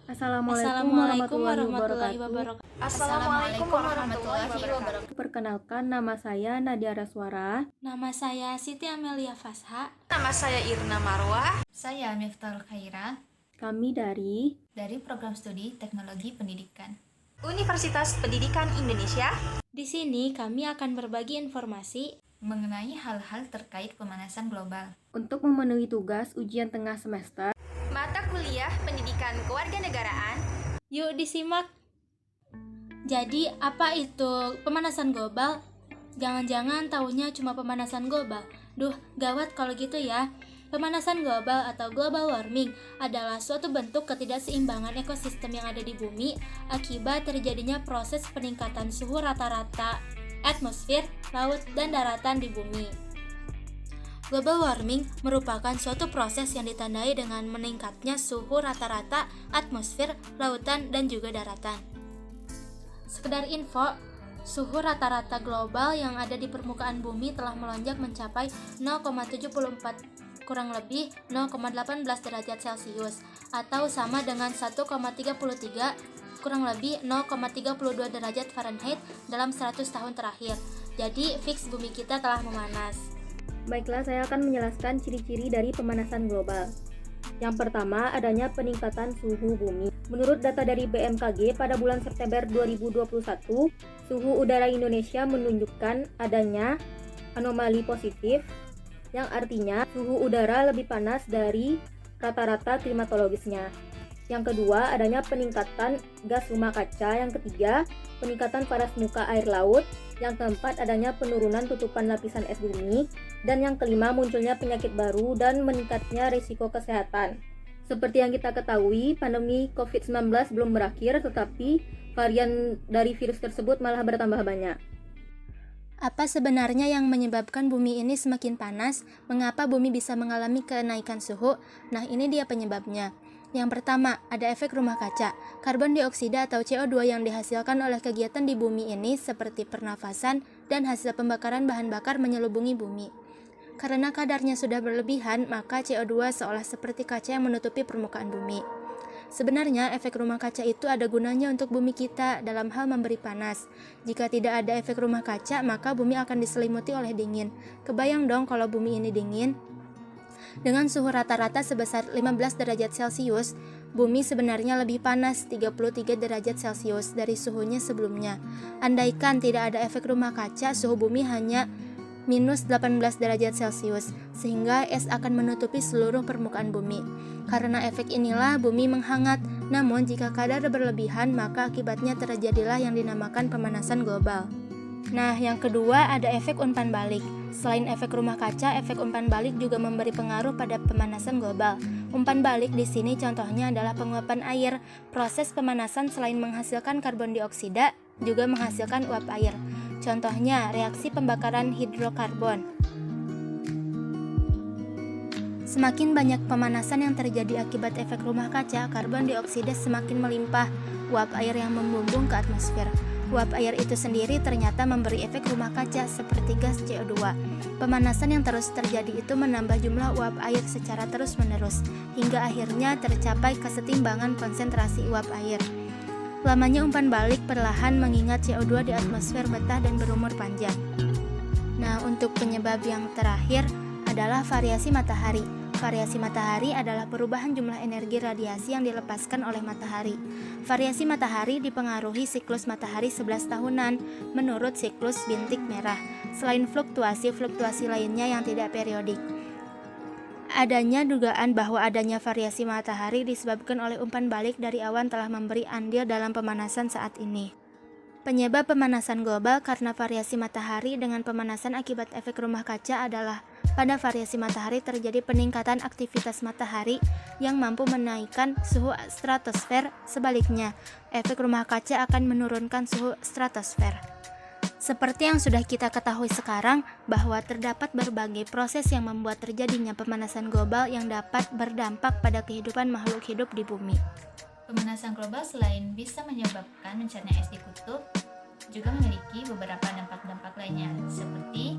Assalamualaikum Assalamualaikum warahmatullahi warahmatullahi wabarakatuh. wabarakatuh. Assalamualaikum warahmatullahi wabarakatuh. Perkenalkan, nama saya Nadia Raswara. Nama saya Siti Amelia Fasha. Nama saya Irna Marwah. Saya Miftahul Khaira Kami dari dari Program Studi Teknologi Pendidikan Universitas Pendidikan Indonesia. Di sini kami akan berbagi informasi mengenai hal-hal terkait pemanasan global. untuk memenuhi tugas ujian tengah semester. Mata kuliah Pendidikan Kewarganegaraan. Yuk disimak. Jadi, apa itu pemanasan global? Jangan-jangan taunya cuma pemanasan global. Duh, gawat kalau gitu ya. Pemanasan global atau global warming adalah suatu bentuk ketidakseimbangan ekosistem yang ada di bumi akibat terjadinya proses peningkatan suhu rata-rata atmosfer, laut, dan daratan di bumi. Global warming merupakan suatu proses yang ditandai dengan meningkatnya suhu rata-rata atmosfer, lautan, dan juga daratan. Sekedar info, suhu rata-rata global yang ada di permukaan bumi telah melonjak mencapai 0,74 kurang lebih 0,18 derajat Celcius atau sama dengan 1,33 kurang lebih 0,32 derajat Fahrenheit dalam 100 tahun terakhir. Jadi, fix bumi kita telah memanas. Baiklah, saya akan menjelaskan ciri-ciri dari pemanasan global. Yang pertama, adanya peningkatan suhu bumi. Menurut data dari BMKG pada bulan September 2021, suhu udara Indonesia menunjukkan adanya anomali positif, yang artinya suhu udara lebih panas dari rata-rata klimatologisnya. Yang kedua, adanya peningkatan gas rumah kaca. Yang ketiga, peningkatan paras muka air laut. Yang keempat, adanya penurunan tutupan lapisan es bumi. Dan yang kelima, munculnya penyakit baru dan meningkatnya risiko kesehatan. Seperti yang kita ketahui, pandemi COVID-19 belum berakhir, tetapi varian dari virus tersebut malah bertambah banyak. Apa sebenarnya yang menyebabkan bumi ini semakin panas? Mengapa bumi bisa mengalami kenaikan suhu? Nah, ini dia penyebabnya. Yang pertama, ada efek rumah kaca. Karbon dioksida atau CO2 yang dihasilkan oleh kegiatan di bumi ini seperti pernafasan dan hasil pembakaran bahan bakar menyelubungi bumi. Karena kadarnya sudah berlebihan, maka CO2 seolah seperti kaca yang menutupi permukaan bumi. Sebenarnya, efek rumah kaca itu ada gunanya untuk bumi kita dalam hal memberi panas. Jika tidak ada efek rumah kaca, maka bumi akan diselimuti oleh dingin. Kebayang dong kalau bumi ini dingin? Dengan suhu rata-rata sebesar 15 derajat Celcius, bumi sebenarnya lebih panas 33 derajat Celcius dari suhunya sebelumnya. Andaikan tidak ada efek rumah kaca, suhu bumi hanya minus 18 derajat Celcius, sehingga es akan menutupi seluruh permukaan bumi. Karena efek inilah bumi menghangat, namun jika kadar berlebihan, maka akibatnya terjadilah yang dinamakan pemanasan global. Nah, yang kedua ada efek umpan balik. Selain efek rumah kaca, efek umpan balik juga memberi pengaruh pada pemanasan global. Umpan balik di sini contohnya adalah penguapan air. Proses pemanasan selain menghasilkan karbon dioksida, juga menghasilkan uap air. Contohnya, reaksi pembakaran hidrokarbon. Semakin banyak pemanasan yang terjadi akibat efek rumah kaca, karbon dioksida semakin melimpah, uap air yang membumbung ke atmosfer. Uap air itu sendiri ternyata memberi efek rumah kaca seperti gas CO2. Pemanasan yang terus terjadi itu menambah jumlah uap air secara terus-menerus, hingga akhirnya tercapai kesetimbangan konsentrasi uap air. Lamanya umpan balik perlahan mengingat CO2 di atmosfer betah dan berumur panjang. Nah, untuk penyebab yang terakhir adalah variasi matahari. Variasi matahari adalah perubahan jumlah energi radiasi yang dilepaskan oleh matahari. Variasi matahari dipengaruhi siklus matahari 11 tahunan menurut siklus bintik merah, selain fluktuasi lainnya yang tidak periodik. Adanya dugaan bahwa adanya variasi matahari disebabkan oleh umpan balik dari awan telah memberi andil dalam pemanasan saat ini. Penyebab pemanasan global karena variasi matahari dengan pemanasan akibat efek rumah kaca adalah pada variasi matahari terjadi peningkatan aktivitas matahari yang mampu menaikkan suhu stratosfer. Sebaliknya, efek rumah kaca akan menurunkan suhu stratosfer. Seperti yang sudah kita ketahui sekarang, bahwa terdapat berbagai proses yang membuat terjadinya pemanasan global yang dapat berdampak pada kehidupan makhluk hidup di bumi. Pemanasan global selain bisa menyebabkan mencarnya es di kutub, juga memiliki beberapa dampak-dampak lainnya, seperti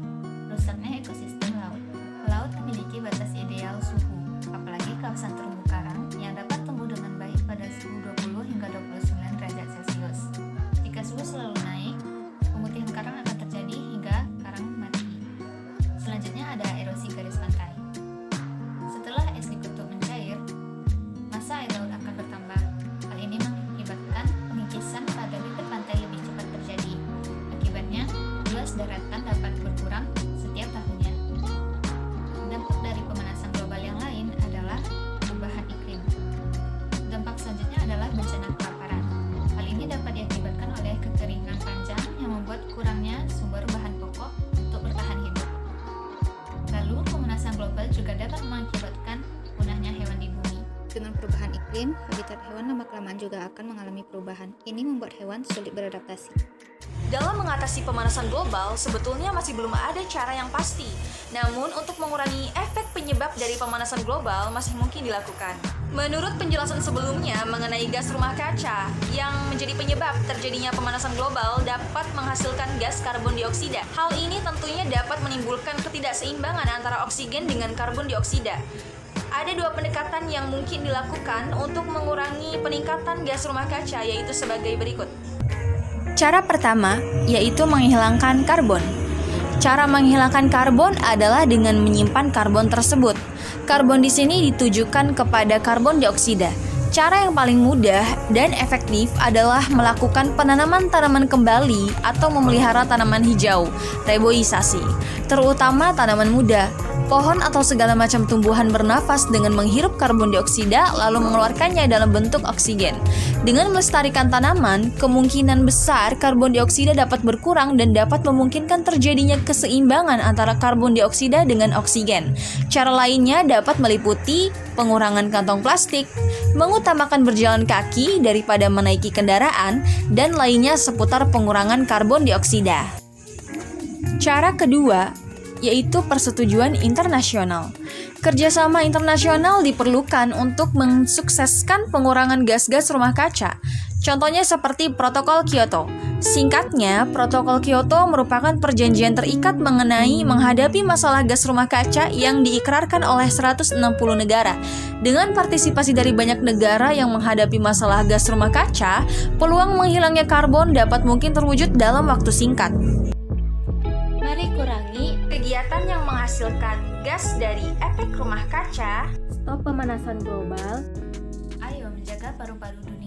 rusaknya ekosistem laut. Laut memiliki batas ideal suhu, apalagi kawasan terumbu karang yang dapat tumbuh dengan baik pada suhu 20 lama-kelamaan juga akan mengalami perubahan. Ini membuat hewan sulit beradaptasi. Dalam mengatasi pemanasan global, sebetulnya masih belum ada cara yang pasti. Namun, untuk mengurangi efek penyebab dari pemanasan global masih mungkin dilakukan. Menurut penjelasan sebelumnya mengenai gas rumah kaca, yang menjadi penyebab terjadinya pemanasan global dapat menghasilkan gas karbon dioksida. Hal ini tentunya dapat menimbulkan ketidakseimbangan antara oksigen dengan karbon dioksida. Ada dua pendekatan yang mungkin dilakukan untuk mengurangi peningkatan gas rumah kaca, yaitu sebagai berikut. Cara pertama yaitu menghilangkan karbon. Cara menghilangkan karbon adalah dengan menyimpan karbon tersebut. Karbon di sini ditujukan kepada karbon dioksida. Cara yang paling mudah dan efektif adalah melakukan penanaman tanaman kembali atau memelihara tanaman hijau, reboisasi, terutama tanaman muda. Pohon atau segala macam tumbuhan bernafas dengan menghirup karbon dioksida lalu mengeluarkannya dalam bentuk oksigen. Dengan melestarikan tanaman, kemungkinan besar karbon dioksida dapat berkurang dan dapat memungkinkan terjadinya keseimbangan antara karbon dioksida dengan oksigen. Cara lainnya dapat meliputi pengurangan kantong plastik, mengutamakan berjalan kaki daripada menaiki kendaraan, dan lainnya seputar pengurangan karbon dioksida. Cara kedua yaitu persetujuan internasional. Kerjasama internasional diperlukan untuk mensukseskan pengurangan gas-gas rumah kaca. Contohnya seperti Protokol Kyoto. Singkatnya, Protokol Kyoto merupakan perjanjian terikat mengenai menghadapi masalah gas rumah kaca yang diikrarkan oleh 160 negara. Dengan partisipasi dari banyak negara yang menghadapi masalah gas rumah kaca, peluang menghilangnya karbon dapat mungkin terwujud dalam waktu singkat. Mari kurangi Kegiatan yang menghasilkan gas dari efek rumah kaca. stop pemanasan global. Ayo menjaga paru-paru dunia.